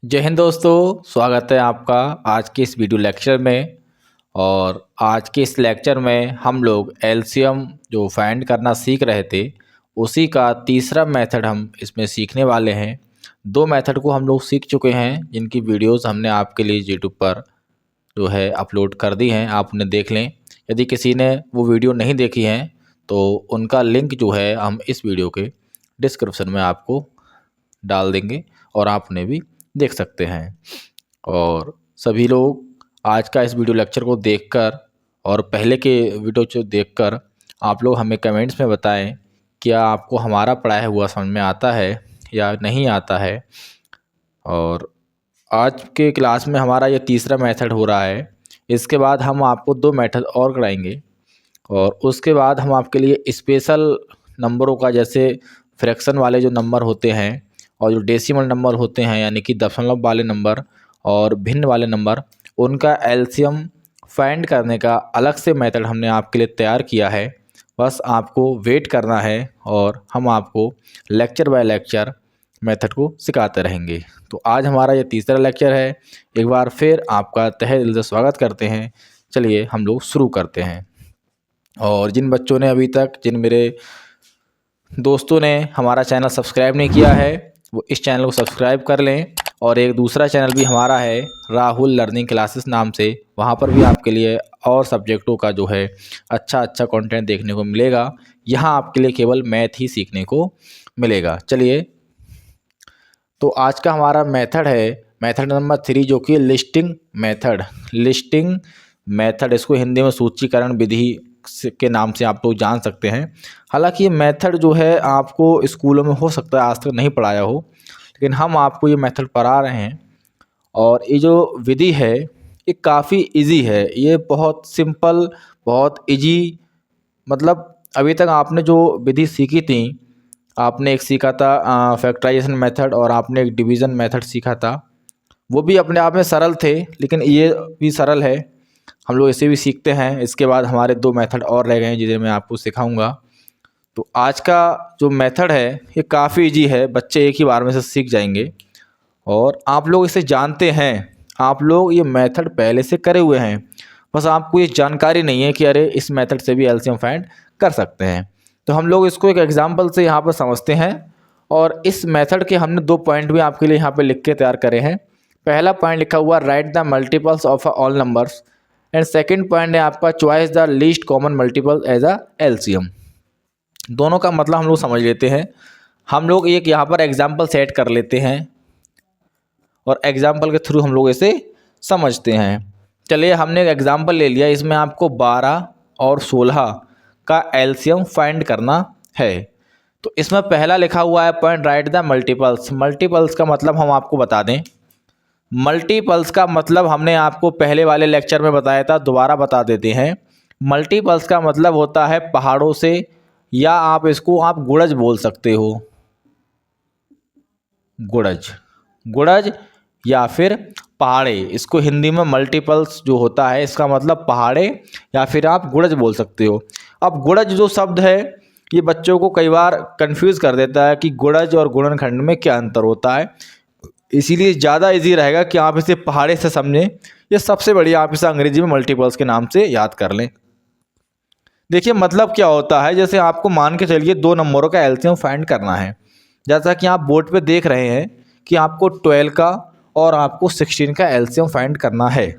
जय हिंद दोस्तों, स्वागत है आपका आज के इस वीडियो लेक्चर में। और आज के इस लेक्चर में हम लोग एलसीएम जो फाइंड करना सीख रहे थे उसी का तीसरा मेथड हम इसमें सीखने वाले हैं। दो मेथड को हम लोग सीख चुके हैं जिनकी वीडियोस हमने आपके लिए यूट्यूब पर जो है अपलोड कर दी हैं, आप उन्हें देख लें। यदि किसी ने वो वीडियो नहीं देखी हैं तो उनका लिंक जो है हम इस वीडियो के डिस्क्रिप्शन में आपको डाल देंगे और आप उन्हें भी देख सकते हैं। और सभी लोग आज का इस वीडियो लेक्चर को देखकर और पहले के वीडियो को देखकर आप लोग हमें कमेंट्स में बताएं क्या आपको हमारा पढ़ाया हुआ समझ में आता है या नहीं आता है। और आज के क्लास में हमारा ये तीसरा मेथड हो रहा है। इसके बाद हम आपको दो मेथड और कराएंगे और उसके बाद हम आपके लिए स्पेशल नंबरों का, जैसे फ्रैक्शन वाले जो नंबर होते हैं और जो डेसिमल नंबर होते हैं यानी कि दशमलव वाले नंबर और भिन्न वाले नंबर, उनका एलसीएम फाइंड करने का अलग से मेथड हमने आपके लिए तैयार किया है। बस आपको वेट करना है और हम आपको लेक्चर बाय लेक्चर मेथड को सिखाते रहेंगे। तो आज हमारा ये तीसरा लेक्चर है। एक बार फिर आपका तहे दिल से स्वागत करते हैं। चलिए हम लोग शुरू करते हैं। और जिन बच्चों ने अभी तक, जिन मेरे दोस्तों ने हमारा चैनल सब्सक्राइब नहीं किया है वो इस चैनल को सब्सक्राइब कर लें। और एक दूसरा चैनल भी हमारा है राहुल लर्निंग क्लासेस नाम से, वहाँ पर भी आपके लिए और सब्जेक्टों का जो है अच्छा कंटेंट देखने को मिलेगा। यहाँ आपके लिए केवल मैथ ही सीखने को मिलेगा। चलिए, तो आज का हमारा मेथड है मेथड नंबर 3 जो कि लिस्टिंग मेथड, इसको हिंदी में सूचीकरण विधि के नाम से आप लोग जान सकते हैं। हालांकि ये मेथड जो है आपको स्कूलों में हो सकता है आज तक नहीं पढ़ाया हो, लेकिन हम आपको ये मेथड पढ़ा रहे हैं। और ये जो विधि है ये काफ़ी इजी है, ये बहुत सिंपल, बहुत इजी। मतलब अभी तक आपने जो विधि सीखी थी, आपने एक सीखा था फैक्टराइजेशन मेथड और आपने एक डिवीज़न मेथड सीखा था, वो भी अपने आप में सरल थे, लेकिन ये भी सरल है, हम लोग इसे भी सीखते हैं। इसके बाद हमारे दो मेथड और रह गए हैं जिन्हें मैं आपको सिखाऊंगा। तो आज का जो मेथड है ये काफ़ी इजी है, बच्चे एक ही बार में से सीख जाएंगे और आप लोग इसे जानते हैं, आप लोग ये मेथड पहले से करे हुए हैं, बस आपको ये जानकारी नहीं है कि अरे इस मेथड से भी एलसीएम फाइंड कर सकते हैं। तो हम लोग इसको एक एग्जांपल से यहाँ पर समझते हैं। और इस मेथड के हमने दो पॉइंट भी आपके लिए यहाँ पे लिख के तैयार करे हैं। पहला पॉइंट लिखा हुआ write the multiples of all numbers and second point है आपका choice the least common multiple as a LCM. दोनों का मतलब हम लोग समझ लेते हैं। हम लोग एक यहाँ पर एग्जाम्पल सेट कर लेते हैं और एग्जाम्पल के थ्रू हम लोग इसे समझते हैं। चलिए, हमने एक एग्जाम्पल ले लिया, इसमें आपको 12 और 16 का एलसीएम फाइंड करना है। तो इसमें पहला लिखा हुआ है point right the multiples. Multiples का मतलब हम आपको बता दें, मल्टीपल्स का मतलब हमने आपको पहले वाले लेक्चर में बताया था, दोबारा बता देते हैं। मल्टीपल्स का मतलब होता है पहाड़ों से, या आप इसको आप गुड़ज बोल सकते हो, गुड़ज या फिर पहाड़े। इसको हिंदी में मल्टीपल्स जो होता है इसका मतलब पहाड़े या फिर आप गुड़ज बोल सकते हो। अब गुड़ज जो शब्द है ये बच्चों को कई बार कंफ्यूज कर देता है कि गुड़ज और गुणनखंड में क्या अंतर होता है, इसीलिए ज़्यादा इजी रहेगा कि आप इसे पहाड़े से समझें। ये सबसे बढ़िया आप इसे अंग्रेजी में मल्टीपल्स के नाम से याद कर लें। देखिए मतलब क्या होता है, जैसे आपको मान के चलिए दो नंबरों का एलसीएम फाइंड करना है। जैसा कि आप बोर्ड पे देख रहे हैं कि आपको 12 का और आपको 16 का एलसीएम फाइंड करना है।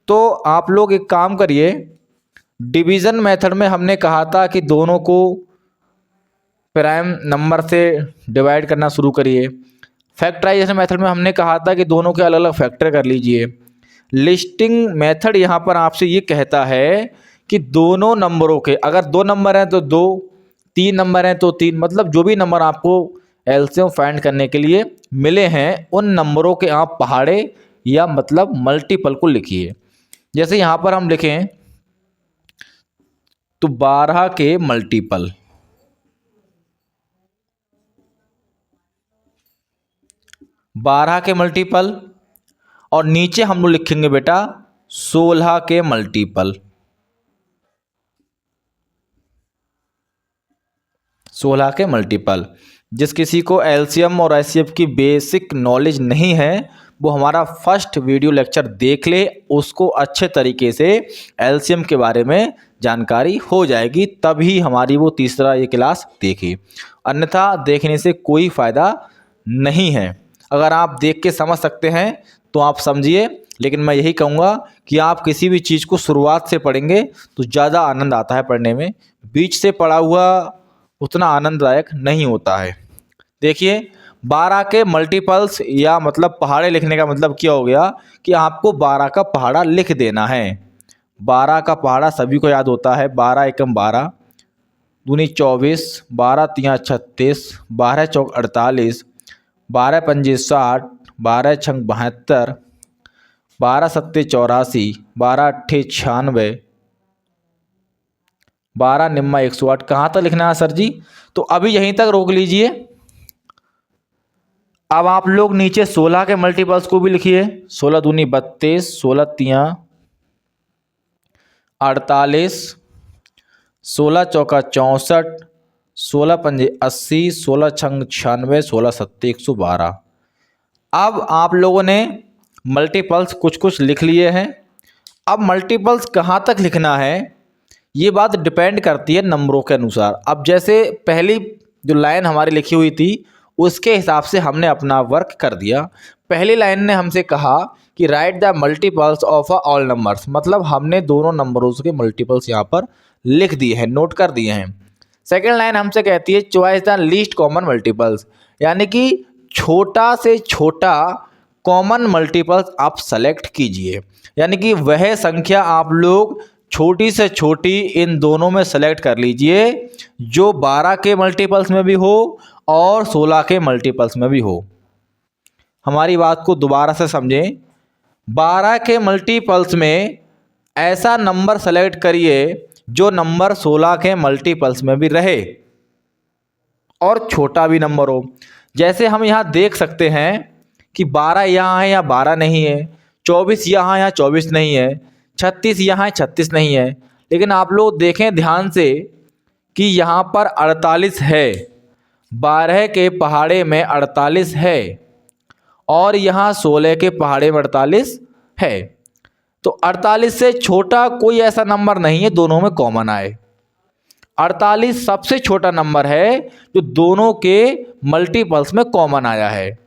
तो आप लोग एक काम करिए, डिवीज़न मेथड में हमने कहा था कि दोनों को प्राइम नंबर से डिवाइड करना शुरू करिए। फैक्टराइजेशन मेथड में हमने कहा था कि दोनों के अलग अलग फैक्टर कर लीजिए। लिस्टिंग मेथड यहाँ पर आपसे ये कहता है कि दोनों नंबरों के, अगर दो नंबर हैं तो दो, तीन नंबर हैं तो तीन, मतलब जो भी नंबर आपको एलसीएम फाइंड करने के लिए मिले हैं उन नंबरों के आप पहाड़े या मतलब मल्टीपल को लिखिए। जैसे यहाँ पर हम लिखें तो 12 के मल्टीपल, 12 के मल्टीपल, और नीचे हम लोग लिखेंगे बेटा 16 के मल्टीपल, 16 के मल्टीपल। जिस किसी को एलसीएम और एचसीएफ की बेसिक नॉलेज नहीं है वो हमारा फर्स्ट वीडियो लेक्चर देख ले, उसको अच्छे तरीके से एलसीएम के बारे में जानकारी हो जाएगी, तभी हमारी वो तीसरा ये क्लास देखे, अन्यथा देखने से कोई फ़ायदा नहीं है। अगर आप देख के समझ सकते हैं तो आप समझिए, लेकिन मैं यही कहूँगा कि आप किसी भी चीज़ को शुरुआत से पढ़ेंगे तो ज़्यादा आनंद आता है पढ़ने में, बीच से पढ़ा हुआ उतना आनंददायक नहीं होता है। देखिए 12 के मल्टीपल्स या मतलब पहाड़े लिखने का मतलब क्या हो गया कि आपको 12 का पहाड़ा लिख देना है। 12 का पहाड़ा सभी को याद होता है, 12 एकम 12 दूनी 24, 12 तियाँ 36, 12 चौक 48, 12 पंजे 60, 12 छंग 72, 12 सत्ते 84, 12 अट्ठे 96, 12 निम्मा 108। कहाँ तक लिखना है सर जी? तो अभी यहीं तक रोक लीजिए। अब आप लोग नीचे 16 के मल्टीपल्स को भी लिखिए। 16 दूनी 32, 16 तियाँ 48, 16 चौका 64, 16 पंजे 80, 16 छंग 96, 16 सत्ते 112। अब आप लोगों ने मल्टीपल्स कुछ कुछ लिख लिए हैं। अब मल्टीपल्स कहाँ तक लिखना है ये बात डिपेंड करती है नंबरों के अनुसार। अब जैसे पहली जो लाइन हमारी लिखी हुई थी उसके हिसाब से हमने अपना वर्क कर दिया। पहली लाइन ने हमसे कहा कि right the multiples of a all numbers, मतलब हमने दोनों नंबरों के मल्टीपल्स यहाँ पर लिख दिए हैं, नोट कर दिए हैं। सेकेंड लाइन हमसे कहती है choice the least common multiples, यानी कि छोटा से छोटा कॉमन मल्टीपल्स आप सेलेक्ट कीजिए, यानी कि वह संख्या आप लोग छोटी से छोटी इन दोनों में सेलेक्ट कर लीजिए जो 12 के मल्टीपल्स में भी हो और 16 के मल्टीपल्स में भी हो। हमारी बात को दोबारा से समझें। 12 के मल्टीपल्स में ऐसा नंबर सेलेक्ट करिए जो नंबर 16 के मल्टीपल्स में भी रहे और छोटा भी नंबर हो। जैसे हम यहाँ देख सकते हैं कि 12 यहाँ है या 12 नहीं है, 24 यहाँ या 24 नहीं है, 36 यहाँ 36 नहीं है। लेकिन आप लोग देखें ध्यान से कि यहाँ पर 48 है, 12 के पहाड़े में 48 है और यहाँ 16 के पहाड़े में 48 है। तो 48 से छोटा कोई ऐसा नंबर नहीं है दोनों में कॉमन आए। 48 सबसे छोटा नंबर है जो दोनों के मल्टीपल्स में कॉमन आया है।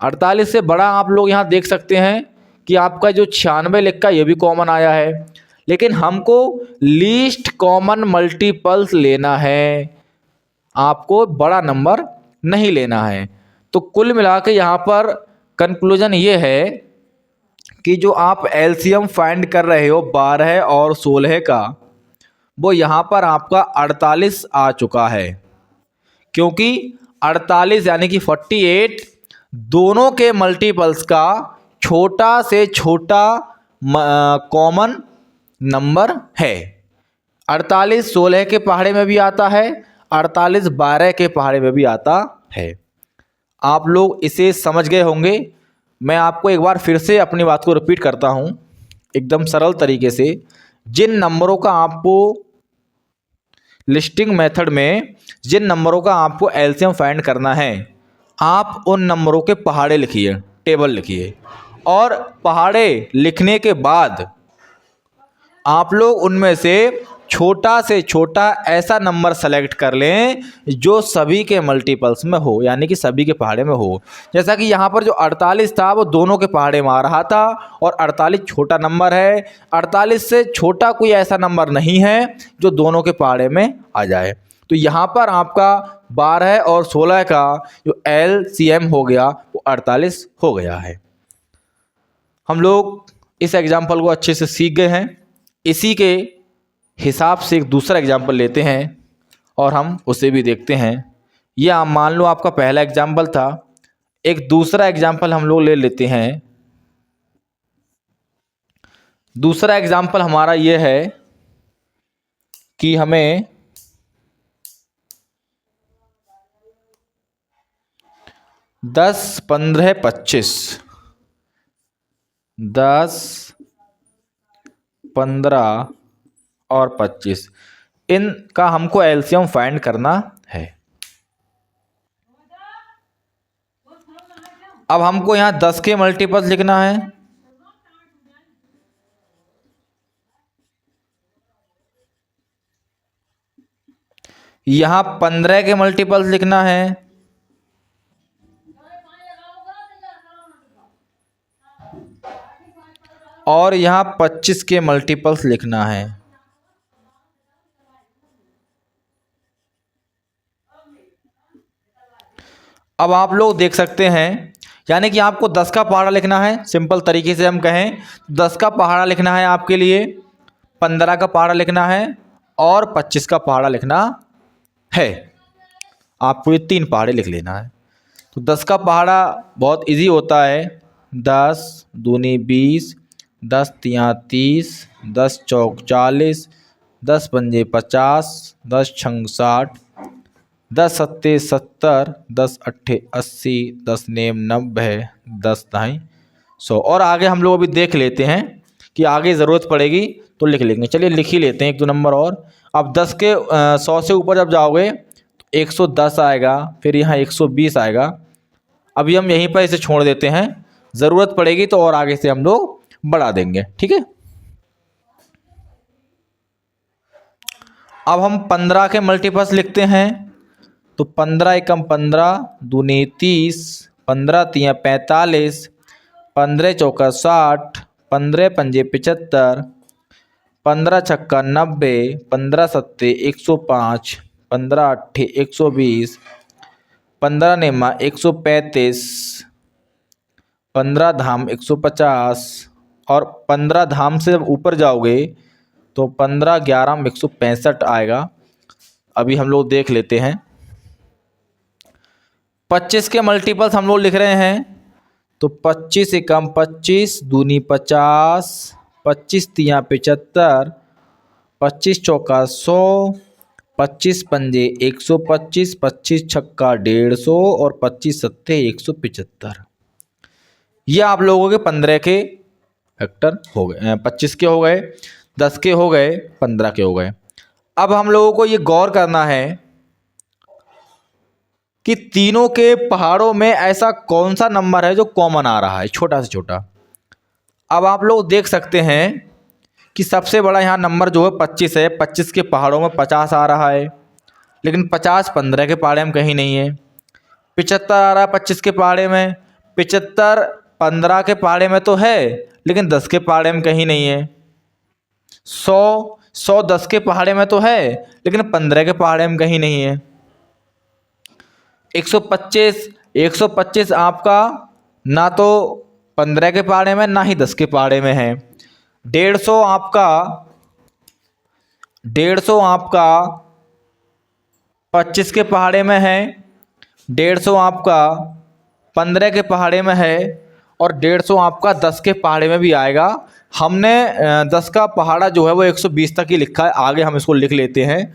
48 से बड़ा आप लोग यहाँ देख सकते हैं कि आपका जो 96 लिखा ये भी कॉमन आया है, लेकिन हमको लीस्ट कॉमन मल्टीपल्स लेना है, आपको बड़ा नंबर नहीं लेना है। तो कुल मिला के यहाँ पर कंक्लूजन ये है कि जो आप एलसीएम फाइंड कर रहे हो 12 और 16 का, वो यहाँ पर आपका 48 आ चुका है, क्योंकि 48 यानी कि 48 दोनों के मल्टीपल्स का छोटा से छोटा कॉमन नंबर है। 48 16 के पहाड़े में भी आता है, 48 12 के पहाड़े में भी आता है। आप लोग इसे समझ गए होंगे। मैं आपको एक बार फिर से अपनी बात को रिपीट करता हूँ एकदम सरल तरीके से। जिन नंबरों का आपको लिस्टिंग मेथड में जिन नंबरों का आपको एलसीएम फाइंड करना है, आप उन नंबरों के पहाड़े लिखिए, टेबल लिखिए, और पहाड़े लिखने के बाद आप लोग उनमें से छोटा से छोटा ऐसा नंबर सेलेक्ट कर लें जो सभी के मल्टीपल्स में हो, यानी कि सभी के पहाड़े में हो। जैसा कि यहाँ पर जो 48 था वो दोनों के पहाड़े में आ रहा था और 48 छोटा नंबर है। 48 से छोटा कोई ऐसा नंबर नहीं है जो दोनों के पहाड़े में आ जाए। तो यहाँ पर आपका 12 और 16 का जो एलसीएम हो गया वो 48 हो गया है। हम लोग इस एग्जाम्पल को अच्छे से सीख गए हैं। इसी के हिसाब से एक दूसरा एग्जाम्पल लेते हैं और हम उसे भी देखते हैं। या मान लो आपका पहला एग्जाम्पल था, एक दूसरा एग्जाम्पल हम लोग ले लेते हैं। दूसरा एग्जाम्पल हमारा ये है कि हमें 10, 15, 25, 10, 15 और 25 इनका हमको एलसीएम फाइंड करना है। अब हमको यहाँ 10 के मल्टीपल्स लिखना है। यहाँ 15 के मल्टीपल्स लिखना है। और यहाँ 25 के मल्टीपल्स लिखना है। अब आप लोग देख सकते हैं, यानी कि आपको 10 का पहाड़ा लिखना है। सिंपल तरीके से हम कहें 10 का पहाड़ा लिखना है आपके लिए, 15 का पहाड़ा लिखना है और 25 का पहाड़ा लिखना है। आपको ये 3 पहाड़े लिख लेना है। तो 10 का पहाड़ा बहुत इजी होता है। 10 दूनी 20, 10 तियाँ 30, 10 चौक 40, 10 पंजे 50, 10 छंग 60, 10 सत्ते 70, 10 अट्ठे 80, 10 नेम 90, 10 दाई 100। और आगे हम लोग अभी देख लेते हैं कि आगे ज़रूरत पड़ेगी तो लिख लेंगे। चलिए लिख ही लेते हैं 1-2 नंबर और। अब 10 के 100 से ऊपर जब जाओगे तो 110 आएगा, फिर यहाँ 120 आएगा। अभी हम यहीं पर इसे छोड़ देते हैं, ज़रूरत पड़ेगी तो और आगे से हम लोग बढ़ा देंगे, ठीक है। अब हम 15 के मल्टीपल्स लिखते हैं। तो 15 एकम 15, दूनी 30, 15 तियाँ 45, 15 चौका 60, 15 पंजे 75, 15 छक्का 90, 15 सत्ते 105, 15 अट्ठे 120, 15 नेमा 135, 15 धाम 150 और 15 धाम से जब ऊपर जाओगे तो 15 11 में 165 आएगा। अभी हम लोग देख लेते हैं। 25 के मल्टीपल्स हम लोग लिख रहे हैं। तो 25 एकम 25, दूनी 50, 25 तियाँ 75, 25 चौका 100, 25 पंजे 125, 25 छक्का 150 और 25 सत्ते 175। ये आप लोगों के 15 के फैक्टर हो गए, 25 के हो गए, 10 के हो गए, 15 के हो गए। अब हम लोगों को ये गौर करना है कि तीनों के पहाड़ों में ऐसा कौन सा नंबर है जो कॉमन आ रहा है, छोटा से छोटा। अब आप लोग देख सकते हैं कि सबसे बड़ा यहाँ नंबर जो है 25 है। 25 के पहाड़ों में 50 आ रहा है, लेकिन 50 15 के पहाड़े में कहीं नहीं है। 75 आ रहा है 25 के पहाड़े में, 75 15 के पहाड़े में तो है, लेकिन 10 के पहाड़े में कहीं नहीं है। 100 10 के पहाड़े में तो है, लेकिन 15 के पहाड़े में कहीं नहीं है। 125 आपका ना तो 15 के पहाड़े में ना ही 10 के पहाड़े में है। 150 आपका 25 के पहाड़े में है, 150 आपका 15 के पहाड़े में है और 150 आपका 10 के पहाड़े में भी आएगा। हमने 10 का पहाड़ा जो है वो 120 तक ही लिखा है। आगे हम इसको लिख लेते हैं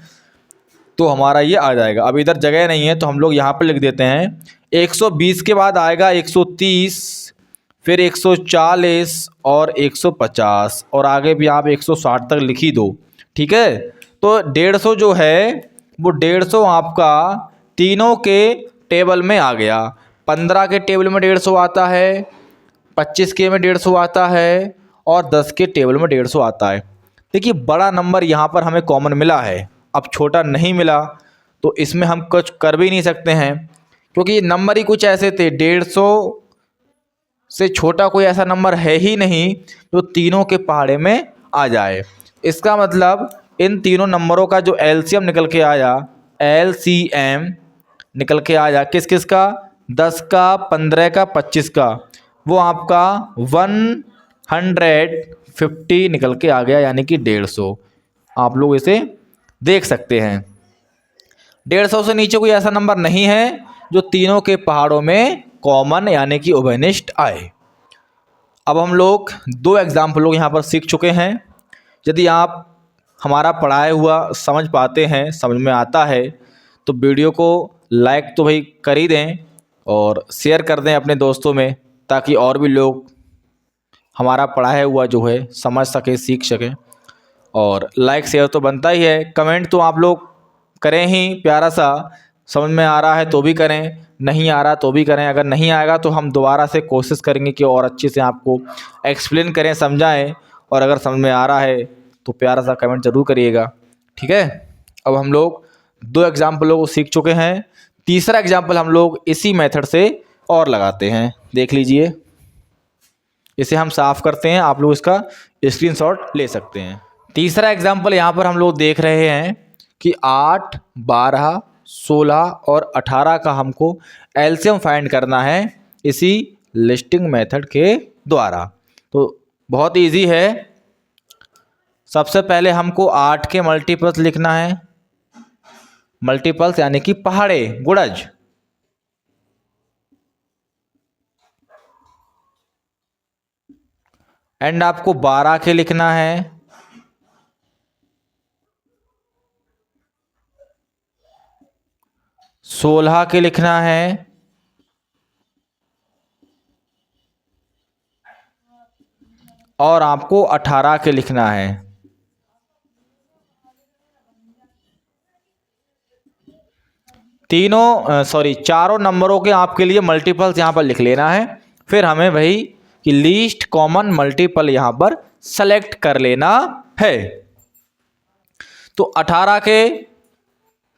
तो हमारा ये आ जाएगा। अब इधर जगह नहीं है तो हम लोग यहाँ पर लिख देते हैं। 120 के बाद आएगा 130, फिर 140 और 150 और आगे भी आप 160 तक लिख ही दो, ठीक है। तो 150 जो है वो 150 आपका तीनों के टेबल में आ गया। 15 के टेबल में 150 आता है, 25 के में 150 आता है और 10 के टेबल में 150 आता है। देखिए बड़ा नंबर यहाँ पर हमें कॉमन मिला है। अब छोटा नहीं मिला तो इसमें हम कुछ कर भी नहीं सकते हैं, क्योंकि ये नंबर ही कुछ ऐसे थे। 150 से छोटा कोई ऐसा नंबर है ही नहीं जो तीनों के पहाड़े में आ जाए। इसका मतलब इन तीनों नंबरों का जो एलसीएम निकल के आया, एलसीएम निकल के आया किस किस का, 10 का, 15 का, 25 का, वो आपका 150 निकल के आ गया, यानी कि 150। आप लोग इसे देख सकते हैं। 150 से नीचे कोई ऐसा नंबर नहीं है जो तीनों के पहाड़ों में कॉमन यानी कि उभयनिष्ठ आए। अब हम लोग 2 एग्जाम्पल लोग यहाँ पर सीख चुके हैं। यदि आप हमारा पढ़ाया हुआ समझ पाते हैं, समझ में आता है, तो वीडियो को लाइक तो भाई कर ही दें और शेयर कर दें अपने दोस्तों में, ताकि और भी लोग हमारा पढ़ाया हुआ जो है समझ सके, सीख सकें। और लाइक शेयर तो बनता ही है, कमेंट तो आप लोग करें ही, प्यारा सा समझ में आ रहा है तो भी करें, नहीं आ रहा तो भी करें, अगर नहीं आएगा तो हम दोबारा से कोशिश करेंगे कि और अच्छे से आपको एक्सप्लेन करें, समझाएं। और अगर समझ में आ रहा है तो प्यारा सा कमेंट ज़रूर करिएगा, ठीक है। अब हम लोग 2 एग्जाम्पलों को सीख चुके हैं, तीसरा एग्जाम्पल हम लोग इसी मेथड से और लगाते हैं। देख लीजिए, इसे हम साफ करते हैं, आप लोग इसका स्क्रीनशॉट ले सकते हैं। तीसरा एग्जाम्पल यहाँ पर हम लोग देख रहे हैं कि 8, 12, 16 और 18 का हमको एलसीएम फाइंड करना है इसी लिस्टिंग मेथड के द्वारा। तो बहुत इजी है। सबसे पहले हमको 8 के मल्टीपल्स लिखना है, मल्टीपल्स यानी कि पहाड़े, गुणज। एंड आपको 12 के लिखना है, 16 के लिखना है, और आपको 18 के लिखना है। चारों नंबरों के आपके लिए मल्टीपल्स यहाँ पर लिख लेना है। फिर हमें वही कि लीस्ट कॉमन मल्टीपल यहाँ पर सेलेक्ट कर लेना है। तो 18 के,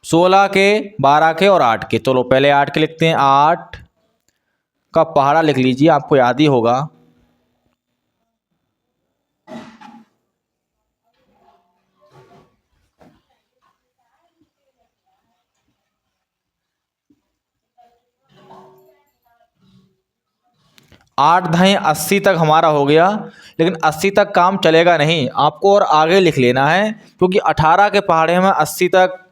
16 के, 12 के और 8 के। चलो पहले 8 के लिखते हैं। 8 का पहाड़ा लिख लीजिए, आपको याद ही होगा। आठ धाई 80 तक हमारा हो गया, लेकिन 80 तक काम चलेगा नहीं, आपको और आगे लिख लेना है। क्योंकि 18 के पहाड़े में 80 तक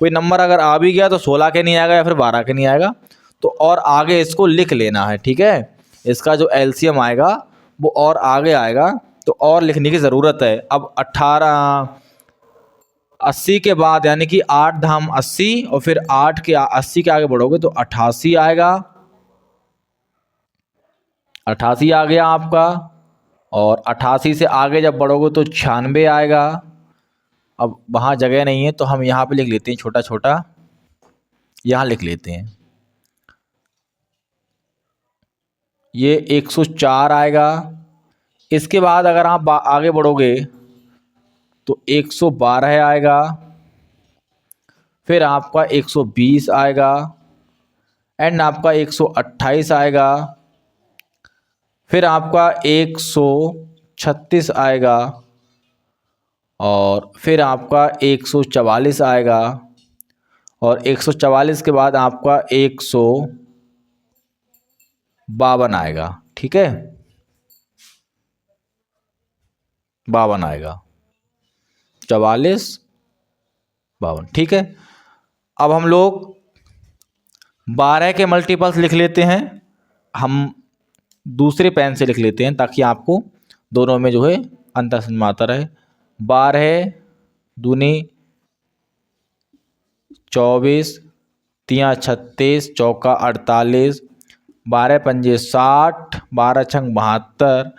कोई नंबर अगर आ भी गया तो 16 के नहीं आएगा या फिर 12 के नहीं आएगा, तो और आगे इसको लिख लेना है, ठीक है। इसका जो एलसीएम आएगा वो और आगे आएगा, तो और लिखने की ज़रूरत है। अब 80 के बाद यानी कि 8 धाम 80 और फिर 8 के 80 के आगे बढ़ोगे तो 88 आएगा, 88 आ गया आपका। और 88 से आगे जब बढ़ोगे तो 96 आएगा। अब वहाँ जगह नहीं है तो हम यहाँ पे लिख लेते हैं, छोटा छोटा यहाँ लिख लेते हैं। ये 104 आएगा। इसके बाद अगर आप आगे बढ़ोगे तो 112 आएगा, फिर आपका 120 आएगा, एंड आपका 128 आएगा, फिर आपका 136 आएगा, और फिर आपका 144 आएगा, और 144 के बाद आपका 152 आएगा, ठीक है। 52 आएगा, 44, 52, ठीक है। अब हम लोग 12 के मल्टीपल्स लिख लेते हैं। हम दूसरे पेन से लिख लेते हैं ताकि आपको दोनों में जो है अंतर समझ में आता रहे। 12 दूनी 24, 3 36, चौका 48, 12 पंजे 60, 12 छंग 72,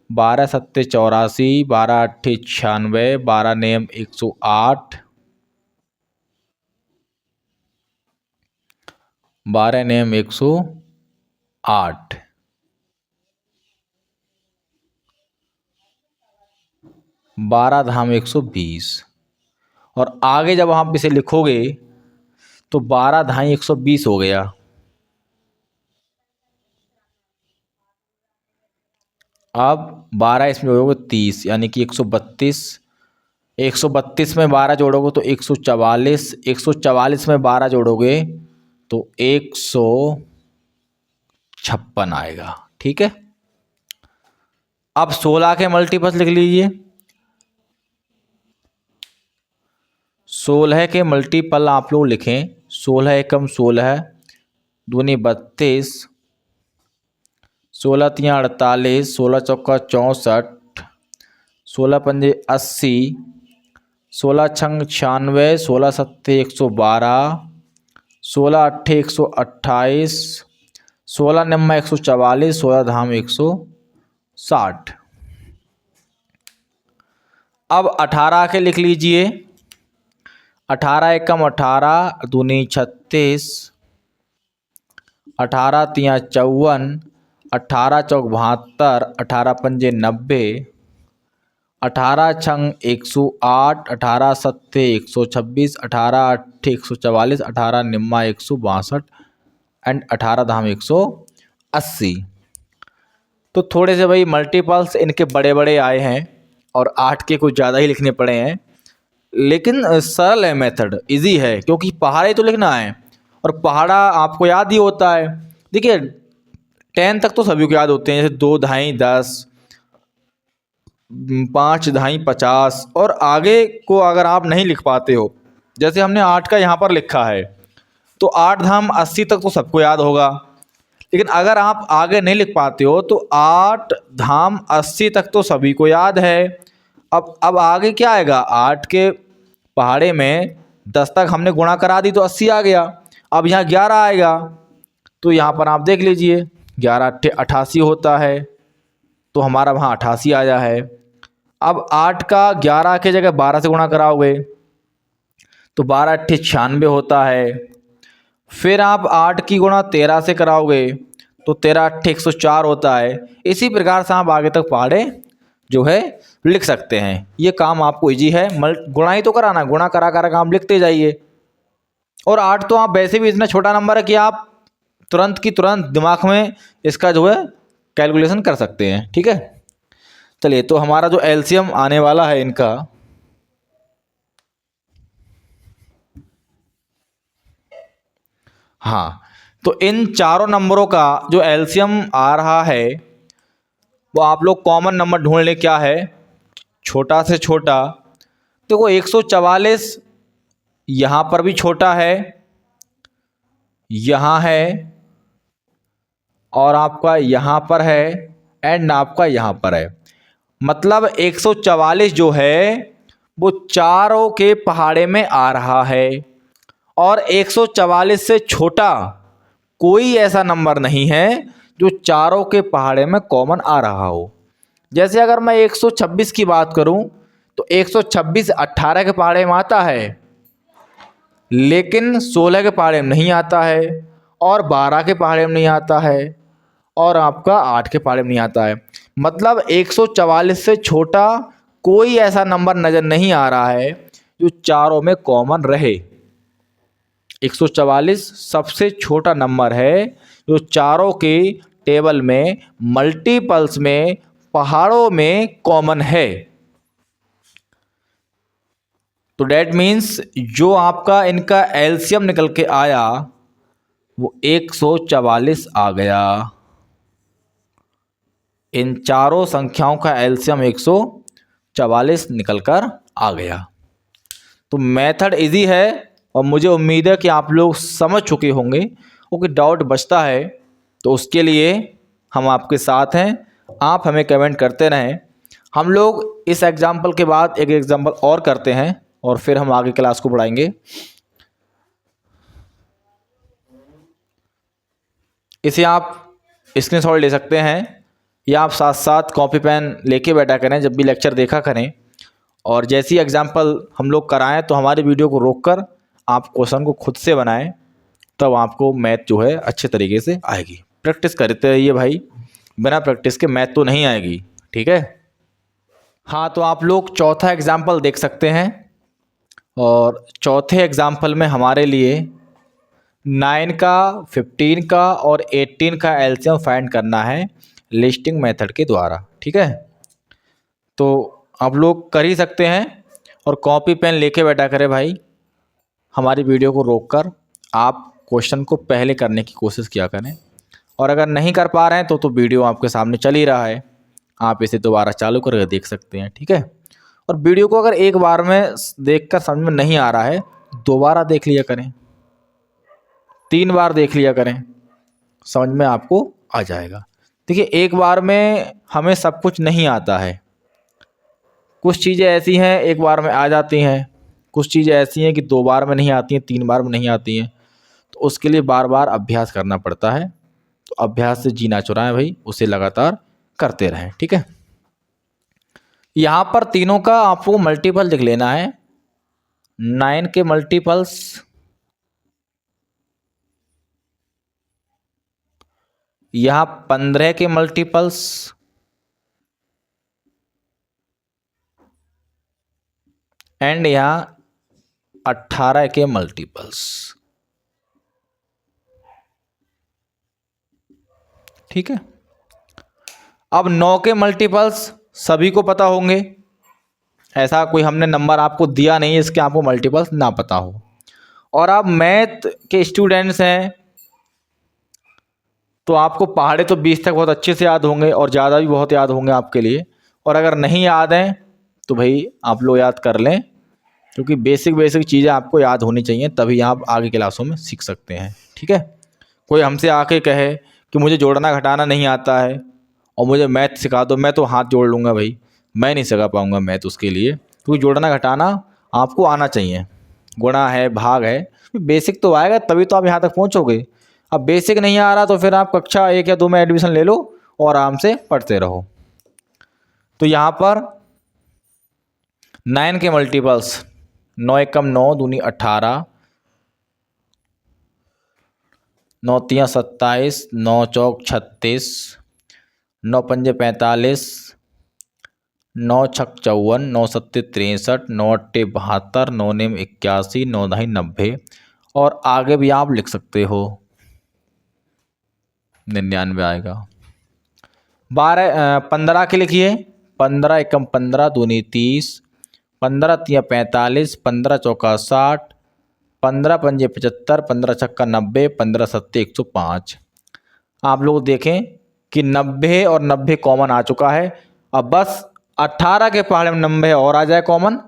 12 सत्ते 84, 12 अट्ठे 96, 12 नेम 108, 12 नेम 108, 12 धाम 120। और आगे जब आप इसे लिखोगे तो 12 धाई 120 हो गया। अब 12 इसमें जोड़ोगे 30 यानी कि 132, 132 में 12 जोड़ोगे तो 144, 144 में 12 जोड़ोगे तो 156 आएगा, ठीक है। अब 16 के मल्टीपल्स लिख लीजिए। 16 के मल्टीपल आप लोग लिखें। 16 एकम 16, दूनी 32, 16 तियाँ 48, 16 चौका 64, 16 पंजे 80, 16 छंग 96, 16 सत्ते 112, 16 अट्ठे 128, 16 नम्मा 144, 16 धाम 160। अब 18 के लिख लीजिए। 18 एकम 18, दूनी 36, 18 तियाँ 54, 18 चौक 72, 18 पंजे 90, 18 छंग 108, 18 सत्ते 126, 18 अट्ठे 144, 18 निम्मा 162 एंड 18 धाम 180। तो थोड़े से भाई मल्टीपल्स इनके बड़े बड़े आए हैं और 8 के कुछ ज़्यादा ही लिखने पड़े हैं, लेकिन सरल है, मेथड इजी है, क्योंकि पहाड़े तो लिखना है और पहाड़ा आपको याद ही होता है। देखिए 10 तक तो सभी को याद होते हैं, जैसे 2 ढाई 10, 5 ढाई 50, और आगे को अगर आप नहीं लिख पाते हो, जैसे हमने 8 का यहाँ पर लिखा है, तो 8 धाम 80 तक तो सबको याद होगा। लेकिन अगर आप आगे नहीं लिख पाते हो तो 8 धाम 80 तक तो सभी को याद है। अब आगे क्या आएगा, 8 के पहाड़े में 10 तक हमने गुणा करा दी तो 80 आ गया। अब यहाँ 11 आएगा, तो यहाँ पर आप देख लीजिए 11 अट्ठे 88 होता है, तो हमारा वहाँ 88 आया है। अब 8 का 11 के जगह 12 से गुणा कराओगे तो 12 अट्ठे 96 होता है। फिर आप 8 की गुणा 13 से कराओगे तो 13 अट्ठे 104 होता है। इसी प्रकार से आप आगे तक पहाड़े जो है लिख सकते हैं। ये काम आपको इजी है, गुणा ही तो कराना, गुणा करा करा काम लिखते जाइए। और 8 तो आप वैसे भी इतना छोटा नंबर है कि आप तुरंत की तुरंत दिमाग में इसका जो है कैलकुलेशन कर सकते हैं। ठीक है, चलिए, तो हमारा जो एलसीएम आने वाला है इनका, हाँ, तो इन चारों नंबरों का जो एलसीएम आ रहा है वो आप लोग कॉमन नंबर ढूंढ ले, क्या है छोटा से छोटा। देखो 144 यहाँ पर भी छोटा है, यहाँ है, और आपका यहाँ पर है, एंड आपका यहाँ पर है। मतलब 144 जो है वो चारों के पहाड़े में आ रहा है, और 144 से छोटा कोई ऐसा नंबर नहीं है जो चारों के पहाड़े में कॉमन आ रहा हो। जैसे अगर मैं 126 की बात करूं तो 126 18 के पहाड़े में आता है, लेकिन 16 के पहाड़े में नहीं आता है, और 12 के पहाड़े में नहीं आता है, और आपका 8 के पहाड़े में नहीं आता है। मतलब 144 से छोटा कोई ऐसा नंबर नज़र नहीं आ रहा है जो चारों में कॉमन रहे। 144 सबसे छोटा नंबर है जो चारों के टेबल में मल्टीपल्स में पहाड़ों में कॉमन है। तो डेट मीन्स जो आपका इनका एलसीएम निकल के आया वो 144 आ गया। इन चारों संख्याओं का एलसीएम 144 निकल कर आ गया। तो मेथड इजी है और मुझे उम्मीद है कि आप लोग समझ चुके होंगे। क्योंकि डाउट बचता है तो उसके लिए हम आपके साथ हैं, आप हमें कमेंट करते रहें। हम लोग इस एग्जाम्पल के बाद एक एग्जाम्पल और करते हैं और फिर हम आगे क्लास को बढ़ाएंगे। इसे आप स्क्रीनशॉट ले सकते हैं या आप साथ साथ कॉपी पेन लेके बैठा करें जब भी लेक्चर देखा करें, और जैसी एग्जाम्पल हम लोग कराएं तो हमारी वीडियो को रोककर आप क्वेश्चन को खुद से बनाएं, तब आपको मैथ जो है अच्छे तरीके से आएगी। प्रैक्टिस करते रहिए भाई, बिना प्रैक्टिस के मैथ तो नहीं आएगी। ठीक है, हाँ, तो आप लोग चौथा एग्जाम्पल देख सकते हैं, और चौथे एग्जाम्पल में हमारे लिए 9 का, 15 का और 18 का एलसीएम फाइंड करना है लिस्टिंग मेथड के द्वारा। ठीक है, तो आप लोग कर ही सकते हैं, और कॉपी पेन लेके बैठा करें भाई। हमारी वीडियो को रोककर आप क्वेश्चन को पहले करने की कोशिश किया करें, और अगर नहीं कर पा रहे हैं तो वीडियो आपके सामने चल ही रहा है, आप इसे दोबारा चालू करके देख सकते हैं। ठीक है, और वीडियो को अगर एक बार में देखकर समझ में नहीं आ रहा है दोबारा देख लिया करें, 3 बार देख लिया करें, समझ में आपको आ जाएगा। देखिए एक बार में हमें सब कुछ नहीं आता है, कुछ चीज़ें ऐसी हैं एक बार में आ जाती हैं, कुछ चीज़ें ऐसी हैं कि 2 बार में नहीं आती हैं, 3 बार में नहीं आती हैं, तो उसके लिए बार बार अभ्यास करना पड़ता है। तो अभ्यास से जीना चुराएं भाई, उसे लगातार करते रहें। ठीक है, यहाँ पर तीनों का आपको मल्टीपल लिख लेना है। 9 के मल्टीपल्स यहाँ 15 के मल्टीपल्स एंड यहाँ 18 के मल्टीपल्स। ठीक है, अब 9 के मल्टीपल्स सभी को पता होंगे, ऐसा कोई हमने नंबर आपको दिया नहीं है इसके आपको मल्टीपल्स ना पता हो। और आप मैथ के स्टूडेंट्स हैं तो आपको पहाड़े तो 20 तक बहुत अच्छे से याद होंगे और ज़्यादा भी बहुत याद होंगे आपके लिए। और अगर नहीं याद हैं तो भाई आप लोग याद कर लें, क्योंकि बेसिक चीज़ें आपको याद होनी चाहिए, तभी आप आगे क्लासों में सीख सकते हैं। ठीक है, कोई हमसे आके कहे कि मुझे जोड़ना घटाना नहीं आता है और मुझे मैथ सिखा दो, मैं तो हाथ जोड़ लूँगा भाई, मैं नहीं सिखा पाऊँगा मैथ उसके लिए, क्योंकि जोड़ना घटाना आपको आना चाहिए। गुणा है, भाग है, बेसिक तो आएगा तभी तो आप यहाँ तक पहुँचोगे। अब बेसिक नहीं आ रहा तो फिर आप कक्षा 1 या 2 में एडमिशन ले लो और आराम से पढ़ते रहो। तो यहाँ पर 9 के मल्टीपल्स, 9 एकम 9 दूनी 18, 9 तियाँ 27, 9 चौक 36, 9 पंजे 45, 9 छक 54, 9 सत्ते 63, 9 अट्टे 72, 9 नेम 81, 9 दही 90 और आगे भी आप लिख सकते हो 99 आएगा। 15 के लिखिए, 15 एकम 15 दूनी 30, 15 तियाँ 45, 15 चौका 60, 15 पंजे 75, 15 छक्का 90, 15 सत्ते 105। आप लोग देखें कि 90 और 90 कॉमन आ चुका है। अब बस 18 के पहाड़े में 90 और आ जाए कॉमन,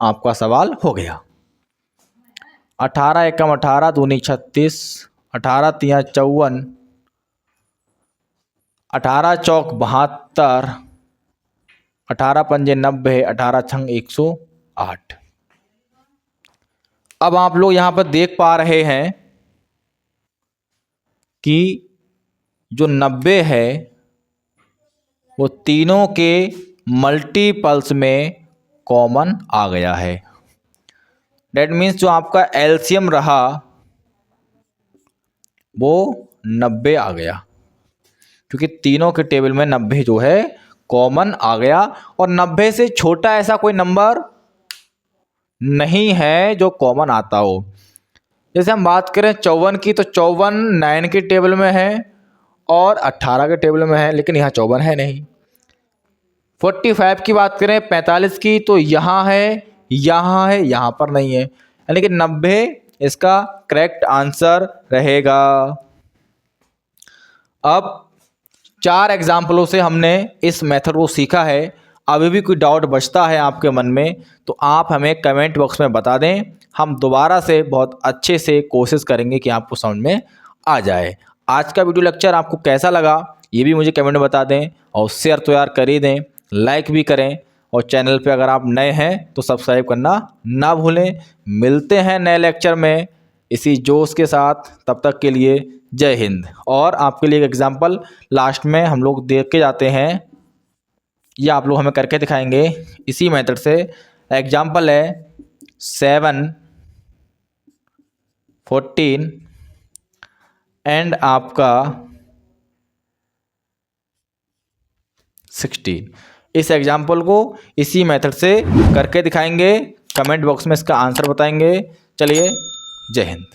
आपका सवाल हो गया। 18 एकम 18 दूनी 36, 18 तियाँ 54, 18 चौक 72, 18 पंजे 90, 18 छंग 108। अब आप लोग यहाँ पर देख पा रहे हैं कि जो 90 है वो तीनों के मल्टीपल्स में कॉमन आ गया है। डेट मीन्स जो आपका एलसीएम रहा वो 90 आ गया, क्योंकि तीनों के टेबल में 90 जो है कॉमन आ गया। और 90 से छोटा ऐसा कोई नंबर नहीं है जो कॉमन आता हो। जैसे हम बात करें 54 की, तो 54 9 के टेबल में है और 18 के टेबल में है, लेकिन यहाँ 54 है नहीं। 45 की बात करें 45 की, तो यहाँ है, यहाँ है, यहाँ पर नहीं है, यानी कि 90 इसका करेक्ट आंसर रहेगा। अब 4 एग्जाम्पलों से हमने इस मेथड को सीखा है। अभी भी कोई डाउट बचता है आपके मन में तो आप हमें कमेंट बॉक्स में बता दें, हम दोबारा से बहुत अच्छे से कोशिश करेंगे कि आपको समझ में आ जाए। आज का वीडियो लेक्चर आपको कैसा लगा ये भी मुझे कमेंट में बता दें, और शेयर तो यार कर ही दें, लाइक भी करें, और चैनल पे अगर आप नए हैं तो सब्सक्राइब करना ना भूलें। मिलते हैं नए लेक्चर में इसी जोश के साथ, तब तक के लिए जय हिंद। और आपके लिए एक एग्जाम्पल लास्ट में हम लोग देख के जाते हैं, ये आप लोग हमें करके दिखाएंगे इसी मेथड से। एग्जाम्पल है 7, 14 एंड आपका 16। इस एग्जाम्पल को इसी मेथड से करके दिखाएंगे, कमेंट बॉक्स में इसका आंसर बताएंगे। चलिए, जय हिंद।